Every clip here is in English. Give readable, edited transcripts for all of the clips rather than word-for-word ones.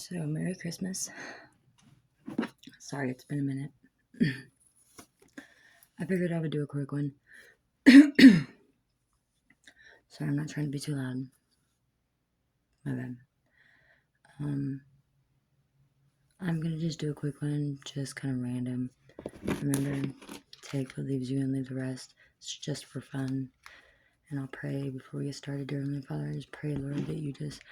So, Merry Christmas. Sorry, it's been a minute. I figured I would do a quick one. Sorry, I'm not trying to be too loud. My bad. I'm gonna just do a quick one, just kind of random. Remember, take what leaves you and leave the rest. It's just for fun. And I'll pray before we get started. Dear Heavenly Father, I just pray, Lord, that you just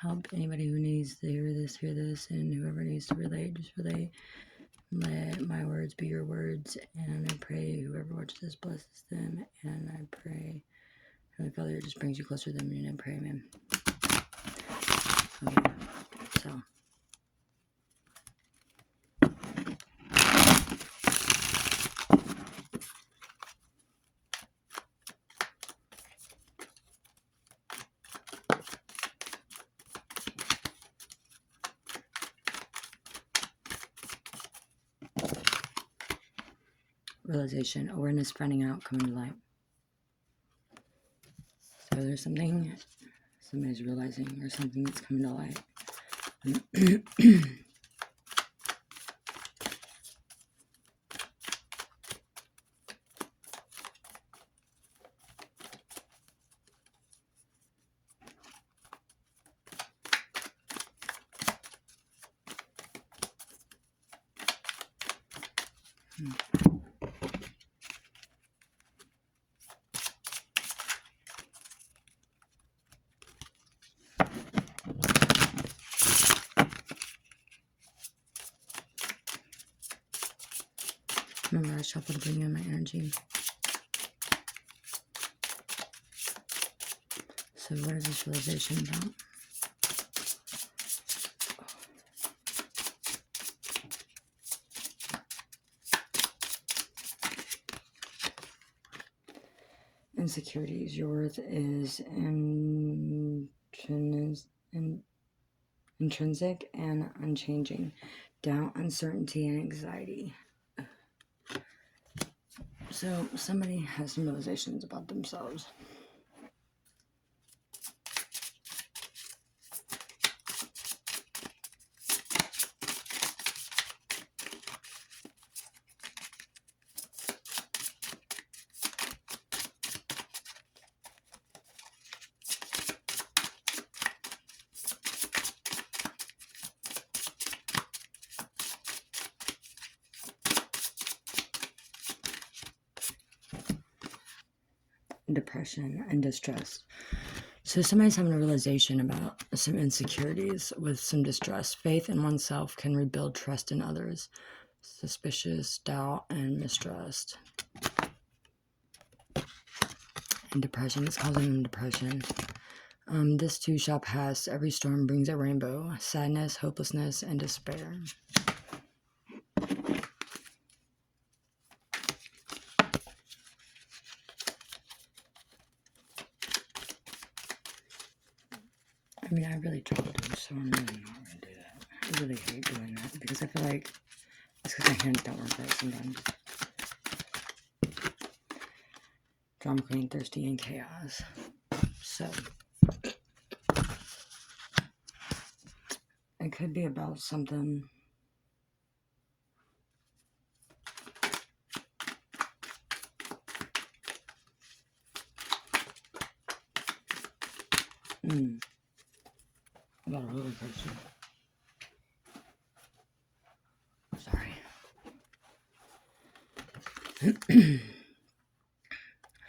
help anybody who needs to hear this, and whoever needs to relate, just relate. Let my words be your words, and I pray whoever watches this blesses them, and I pray, Heavenly Father, it just brings you closer to them, and I pray, amen. Okay, so. Realization, awareness, finding out, coming to light. So there's something somebody's realizing, or something that's coming to light. Remember, I shuffle to bring in my energy. So what is this realization about? Insecurities. Your worth is intrinsic and unchanging. Doubt, uncertainty, and anxiety. So somebody has some realizations about themselves. Depression and distress. So somebody's having a realization about some insecurities with some distress. Faith in oneself can rebuild trust in others. Suspicious, doubt, and mistrust. And depression is causing them depression. This too shall pass. Every storm brings a rainbow. Sadness, hopelessness, and despair. I mean, I really troubled, so I'm really not going to do that. I really hate doing that because I feel like it's because my hands don't work right sometimes. Drama queen, thirsty, and chaos. So, it could be about something. About a roller coaster. Sorry.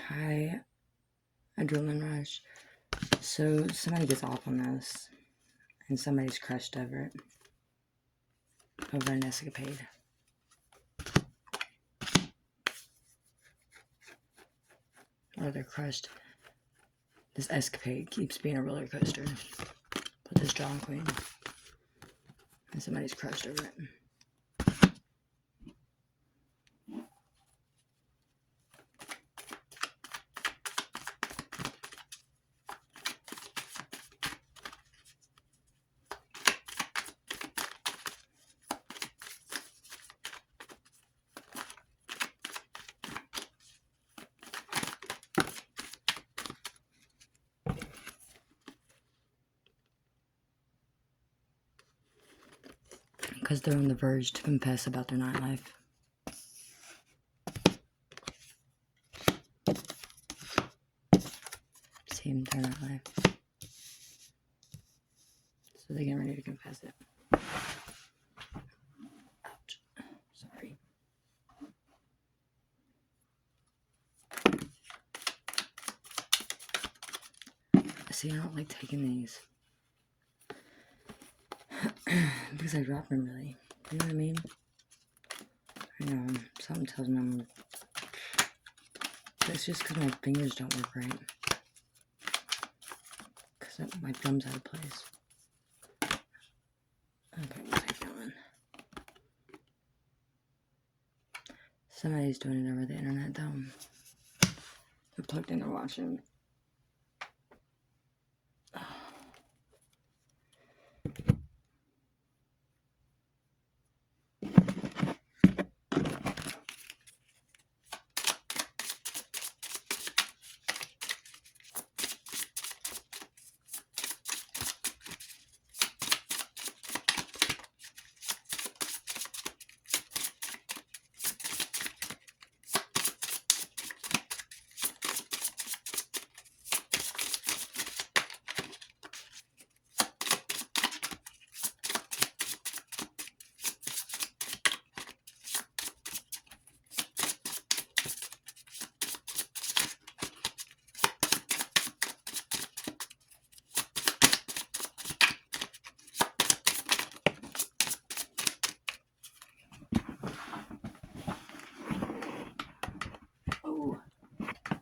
High adrenaline rush. So somebody gets off on this, and somebody's crushed over it, over an escapade. Or they're crushed. This escapade keeps being a roller coaster. But this drama queen, and somebody's crushed over it. because they're on the verge to confess about their nightlife. See their nightlife. So they're getting ready to confess it. Ouch. Sorry. See, I don't like taking these. Because I drop them really. You know what I mean? I know, something tells me I'm... It's just because my fingers don't work right. Because my thumb's out of place. Okay, we'll take that one. Somebody's doing it over the internet though. They're plugged in, they're watching.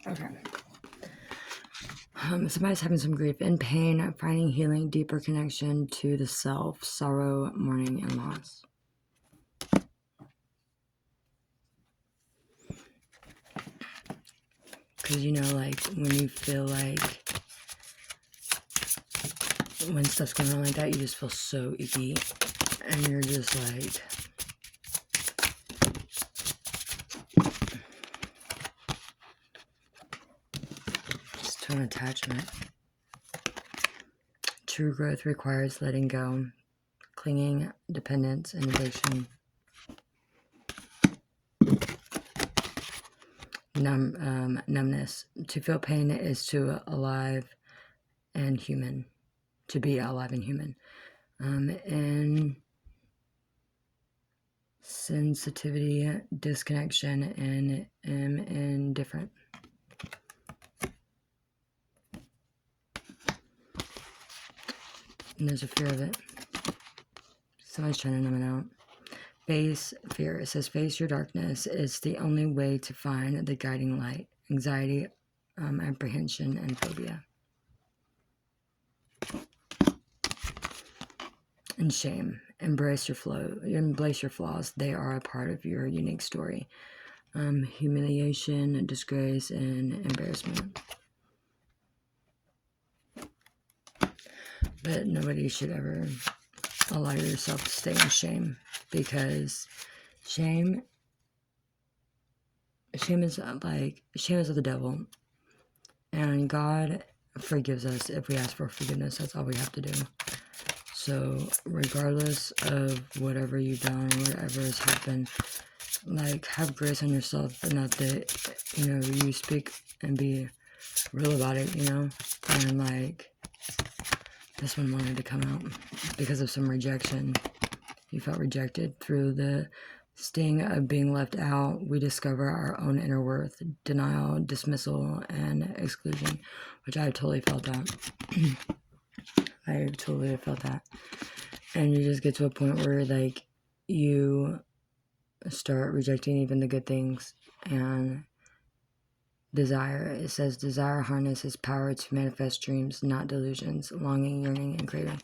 Okay. Somebody's having some grief and pain, finding healing, deeper connection to the self, sorrow, mourning, and loss. Because, you know, like, when you feel like, when stuff's going on like that, you just feel so icky. And you're just like... just to an attachment. True growth requires letting go, clinging, dependence, and addiction. Numbness. To feel pain is to alive and human. To be alive and human. And sensitivity, disconnection, and indifferent. And there's a fear of it. Somebody's trying to numb it out. Face fear. It says face your darkness. It's the only way to find the guiding light. Anxiety, apprehension, and phobia. And shame. Embrace your flaws. They are a part of your unique story. Humiliation, disgrace, and embarrassment. But nobody should ever allow yourself to stay in shame, because shame is of the devil, and God forgives us if we ask for forgiveness. That's all we have to do. So regardless of whatever you've done, whatever has happened, like, have grace on yourself, and not that, you know, you speak and be real about it, you know. And like, this one wanted to come out because of some rejection. You felt rejected. Through the sting of being left out, we discover our own inner worth, denial, dismissal, and exclusion, which I totally felt that. I totally felt that. And you just get to a point where, like, you start rejecting even the good things. And desire. It says desire harnesses power to manifest dreams, not delusions, longing, yearning, and craving.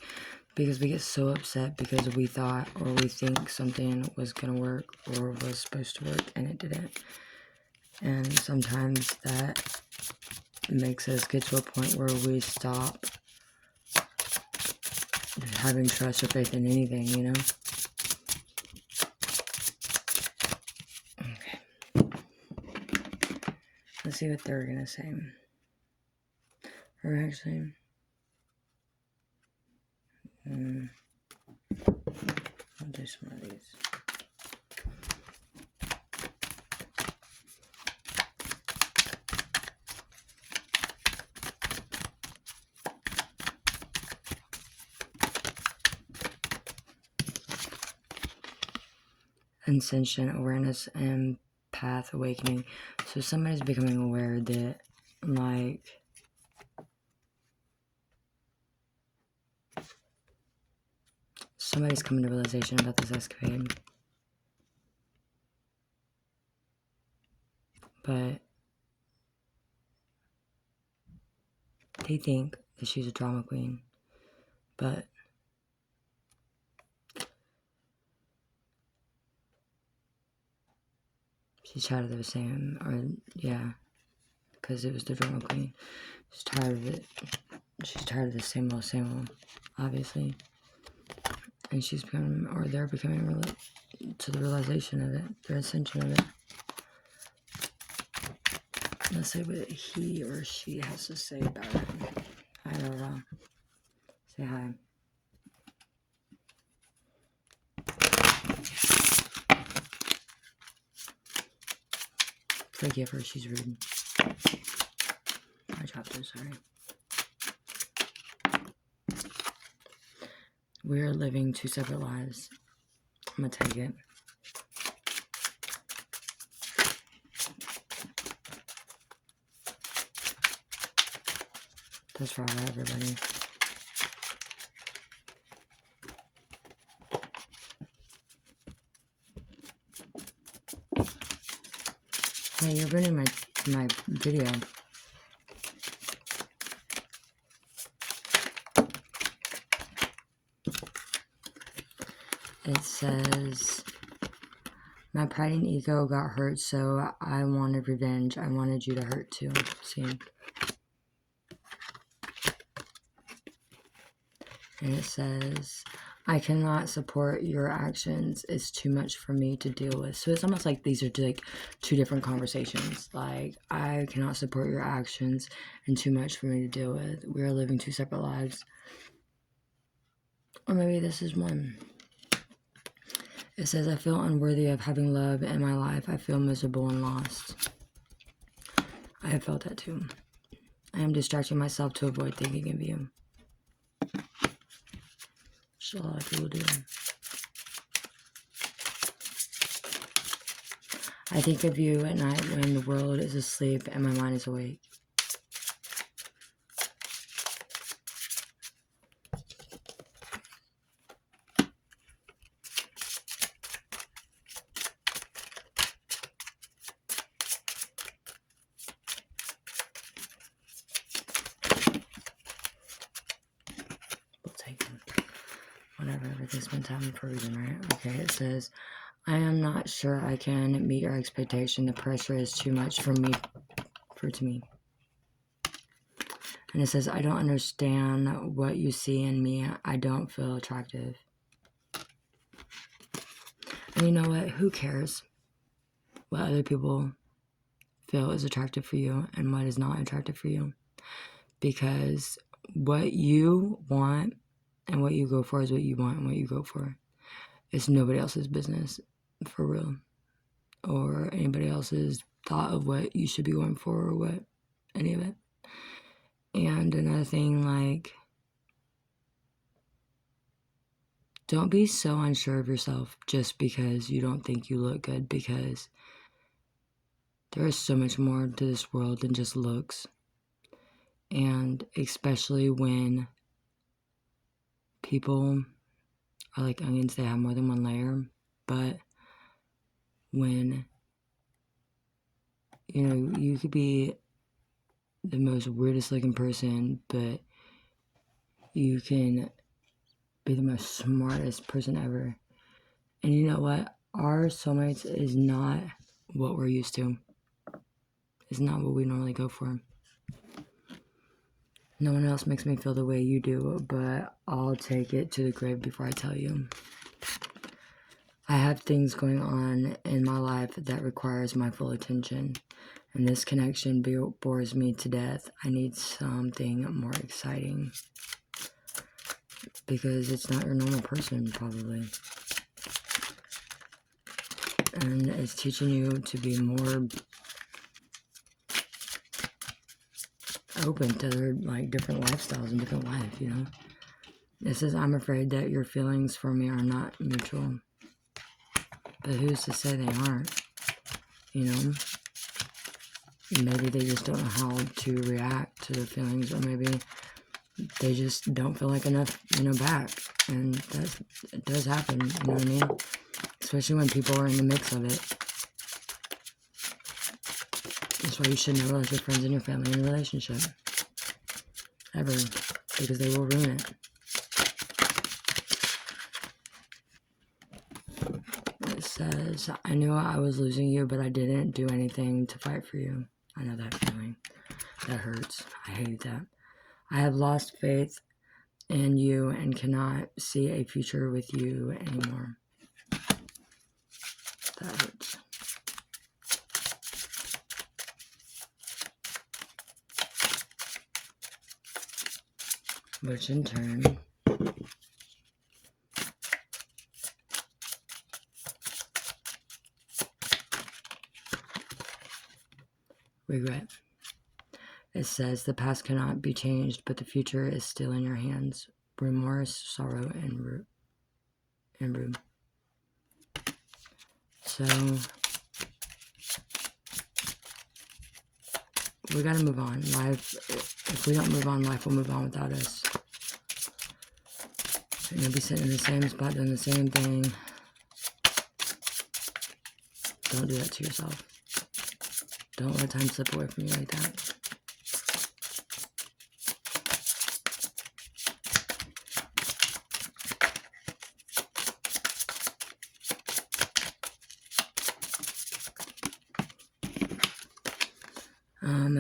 Because we get so upset because we thought or we think something was going to work or was supposed to work and it didn't. And sometimes that makes us get to a point where we stop having trust or faith in anything, you know? Okay. Let's see what they're going to say. Or actually... I'll do some of these. Ascension, awareness, and path awakening. So somebody's becoming aware that, like, somebody's coming to realization about this escapade. But they think that she's a drama queen. But she's tired of the same, or, yeah, because it was the drama queen. She's tired of it. She's tired of the same old, obviously. And she's becoming, or they're becoming to the realization of it, their ascension of it. Let's see what he or she has to say about it. Hi, Laura. Say hi. Forgive her, she's rude. I dropped her, sorry. We're living two separate lives. I'm gonna take it. That's for all everybody. Hey, you're ruining my video. It says, my pride and ego got hurt, so I wanted revenge. I wanted you to hurt too. See? And it says, I cannot support your actions. It's too much for me to deal with. So it's almost like these are like two different conversations. Like, I cannot support your actions and too much for me to deal with. We are living two separate lives. Or maybe this is one. It says, I feel unworthy of having love in my life. I feel miserable and lost. I have felt that too. I am distracting myself to avoid thinking of you. That's all a lot of people do. I think of you at night when the world is asleep and my mind is awake. We'll take them. Whatever, everything's been time for a reason, right? Okay, it says, I am not sure I can meet your expectation. The pressure is too much for me. And it says, I don't understand what you see in me. I don't feel attractive. And you know what? Who cares what other people feel is attractive for you and what is not attractive for you? Because what you want and what you go for is what you want and what you go for. It's nobody else's business, for real. Or anybody else's thought of what you should be going for or what, any of it. And another thing, like, don't be so unsure of yourself just because you don't think you look good, because there is so much more to this world than just looks. And especially when people are like onions, they have more than one layer. But when, you know, you could be the most weirdest looking person, but you can be the most smartest person ever. And you know what? Our soulmates is not what we're used to. It's not what we normally go for. No one else makes me feel the way you do, but I'll take it to the grave before I tell you. I have things going on in my life that requires my full attention, and this connection bores me to death. I need something more exciting, because it's not your normal person, probably. And it's teaching you to be more open to like different lifestyles and different life, you know. It says, I'm afraid that your feelings for me are not mutual. But who's to say they aren't? You know? Maybe they just don't know how to react to their feelings, or maybe they just don't feel like enough, you know, back. And it does happen, you know what I mean? Especially when people are in the mix of it. That's why you should never let your friends and your family in a relationship. Ever. Because they will ruin it. It says, I knew I was losing you, but I didn't do anything to fight for you. I know that feeling. That hurts. I hate that. I have lost faith in you and cannot see a future with you anymore. That hurts. Which in turn regret. It says the past cannot be changed, but the future is still in your hands. Remorse, sorrow, and room. So we gotta move on. Life, if we don't move on, life will move on without us. And you'll be sitting in the same spot doing the same thing. Don't do that to yourself. Don't let time slip away from you like that.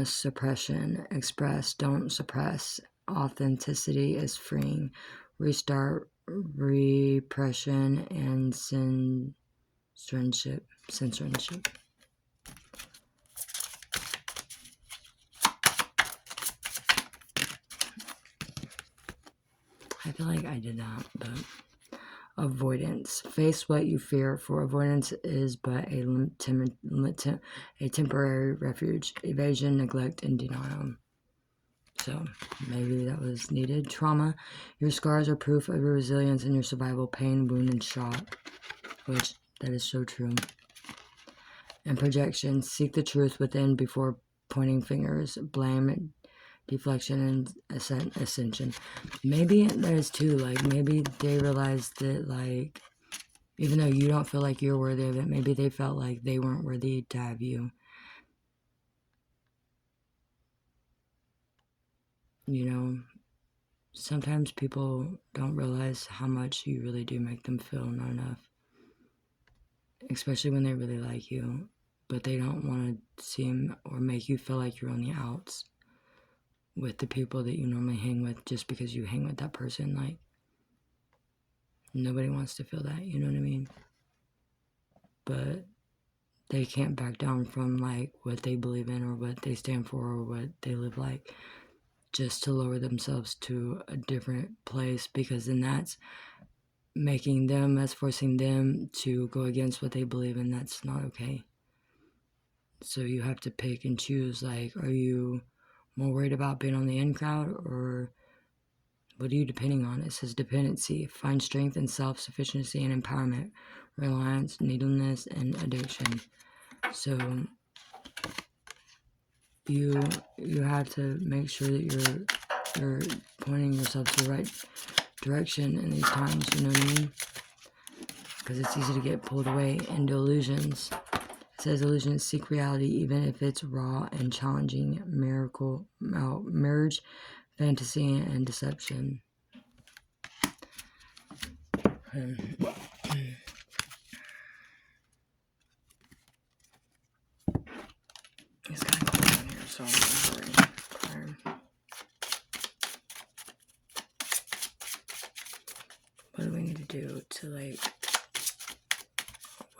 Suppression. Express. Don't suppress. Authenticity is freeing. Restart. Repression and censorship. I feel like I did that, but avoidance. Face what you fear, for avoidance is but a temporary refuge. Evasion, neglect, and denial. So maybe that was needed. Trauma. Your scars are proof of your resilience and your survival. Pain, wound, and shock. Which, that is so true. And projection. Seek the truth within before pointing fingers. Blame, deflection, and ascension. Maybe that is too, like, maybe they realized that, like, even though you don't feel like you're worthy of it, maybe they felt like they weren't worthy to have you. You know, sometimes people don't realize how much you really do make them feel not enough. Especially when they really like you, but they don't want to seem or make you feel like you're on the outs with the people that you normally hang with just because you hang with that person. Like, nobody wants to feel that, you know what I mean? But they can't back down from, like, what they believe in or what they stand for or what they live like, just to lower themselves to a different place, because then that's forcing them to go against what they believe in. That's not okay. So you have to pick and choose, like, are you more worried about being on the in crowd, or what are you depending on? It says dependency. Find strength in self-sufficiency and empowerment. Reliance, neediness, and addiction. So you have to make sure that you're pointing yourself to the right direction in these times, you know what I mean? Because it's easy to get pulled away into illusions. It says illusions seek reality even if it's raw and challenging. Merge fantasy and deception. It's kind of cold in here, so I'm going to hurry. What do we need to do to, like,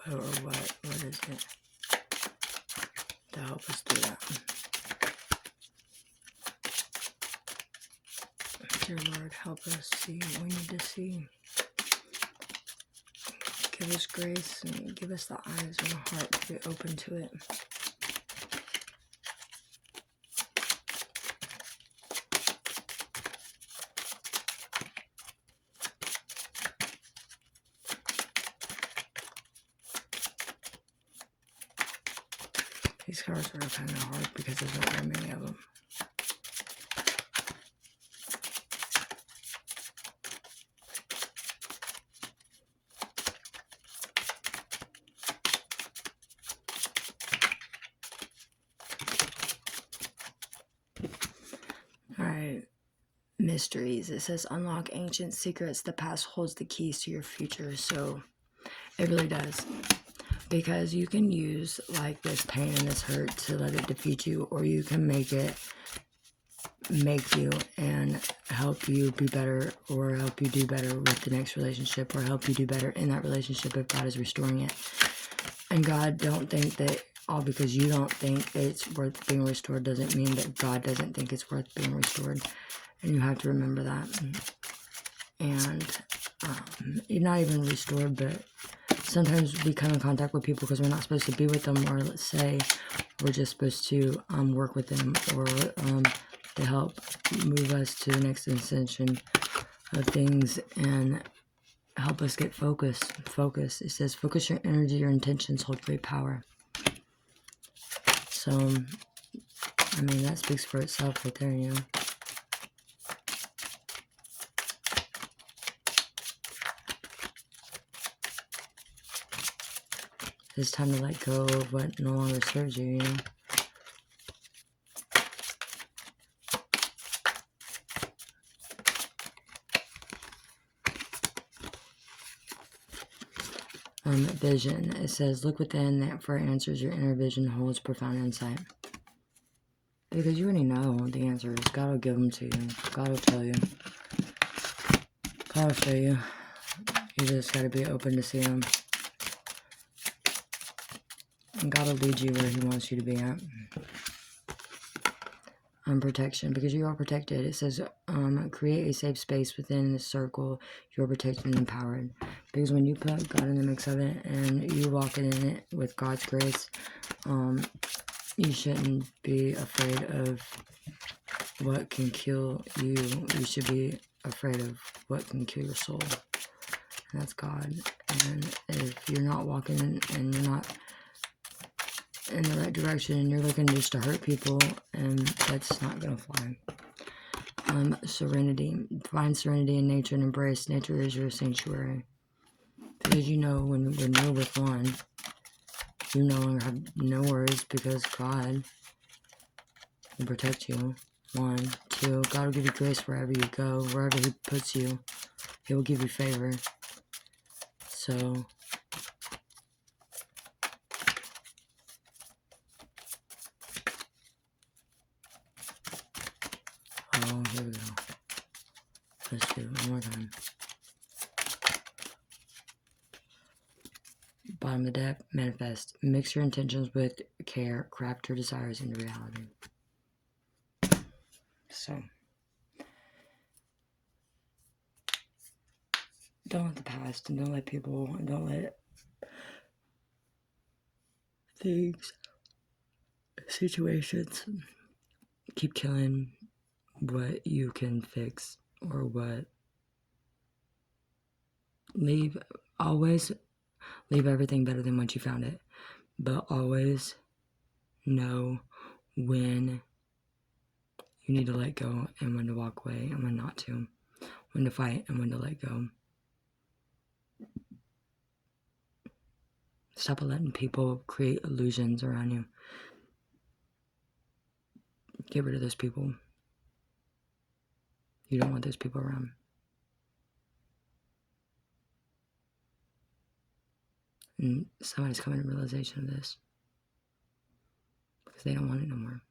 what is it to help us do that? Dear Lord, help us see what we need to see. Give us grace and give us the eyes and the heart to be open to it. These cards are kind of hard because there's not very many of them. Alright, mysteries. It says unlock ancient secrets. The past holds the keys to your future. So it really does. Because you can use like this pain and this hurt to let it defeat you, or you can make it make you and help you be better, or help you do better with the next relationship, or help you do better in that relationship if God is restoring it. And God, don't think that all because you don't think it's worth being restored doesn't mean that God doesn't think it's worth being restored. And you have to remember that. And you're not even restored, but sometimes we come in contact with people because we're not supposed to be with them, or let's say we're just supposed to work with them, or to help move us to the next ascension of things and help us get focused. Focus. It says focus your energy, your intentions hold great power. So, I mean, that speaks for itself right there, you know. It's time to let go of what no longer serves you, you know. Vision. It says, look within for answers. Your inner vision holds profound insight. Because you already know the answers. God will give them to you. God will tell you. God will show you. You just got to be open to see them. And God will lead you where He wants you to be at. Protection, because you are protected. It says, create a safe space within the circle. You're protected and empowered. Because when you put God in the mix of it and you walk in it with God's grace, you shouldn't be afraid of what can kill you. You should be afraid of what can kill your soul. And that's God. And if you're not walking and you're not in the right direction and you're looking just to hurt people, and that's not gonna fly. Serenity. Find serenity in nature and embrace nature is your sanctuary. Because you know when you're with one, you no longer have no worries, because God will protect you. 1, 2, God will give you grace wherever you go, wherever He puts you. He will give you favor. So here we go. Let's do it one more time. Bottom of the deck, manifest. Mix your intentions with care. Craft your desires into reality. So, don't let the past, and don't let people, and don't let things, situations keep killing what you can fix, or what. Always leave everything better than once you found it. But always know when you need to let go and when to walk away and when not to. When to fight and when to let go. Stop letting people create illusions around you. Get rid of those people. You don't want those people around. And somebody's coming to realization of this. Because they don't want it no more.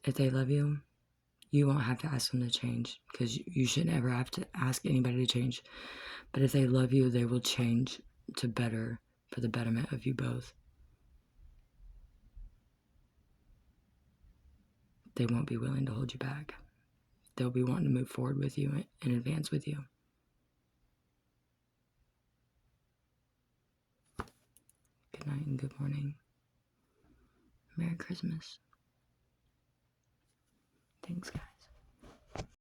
If they love you, you won't have to ask them to change. Because you should never have to ask anybody to change. But if they love you, they will change to better, for the betterment of you both. they won't be willing to hold you back. They'll be wanting to move forward with you and advance with you. Good night and good morning. Merry Christmas. Thanks, guys.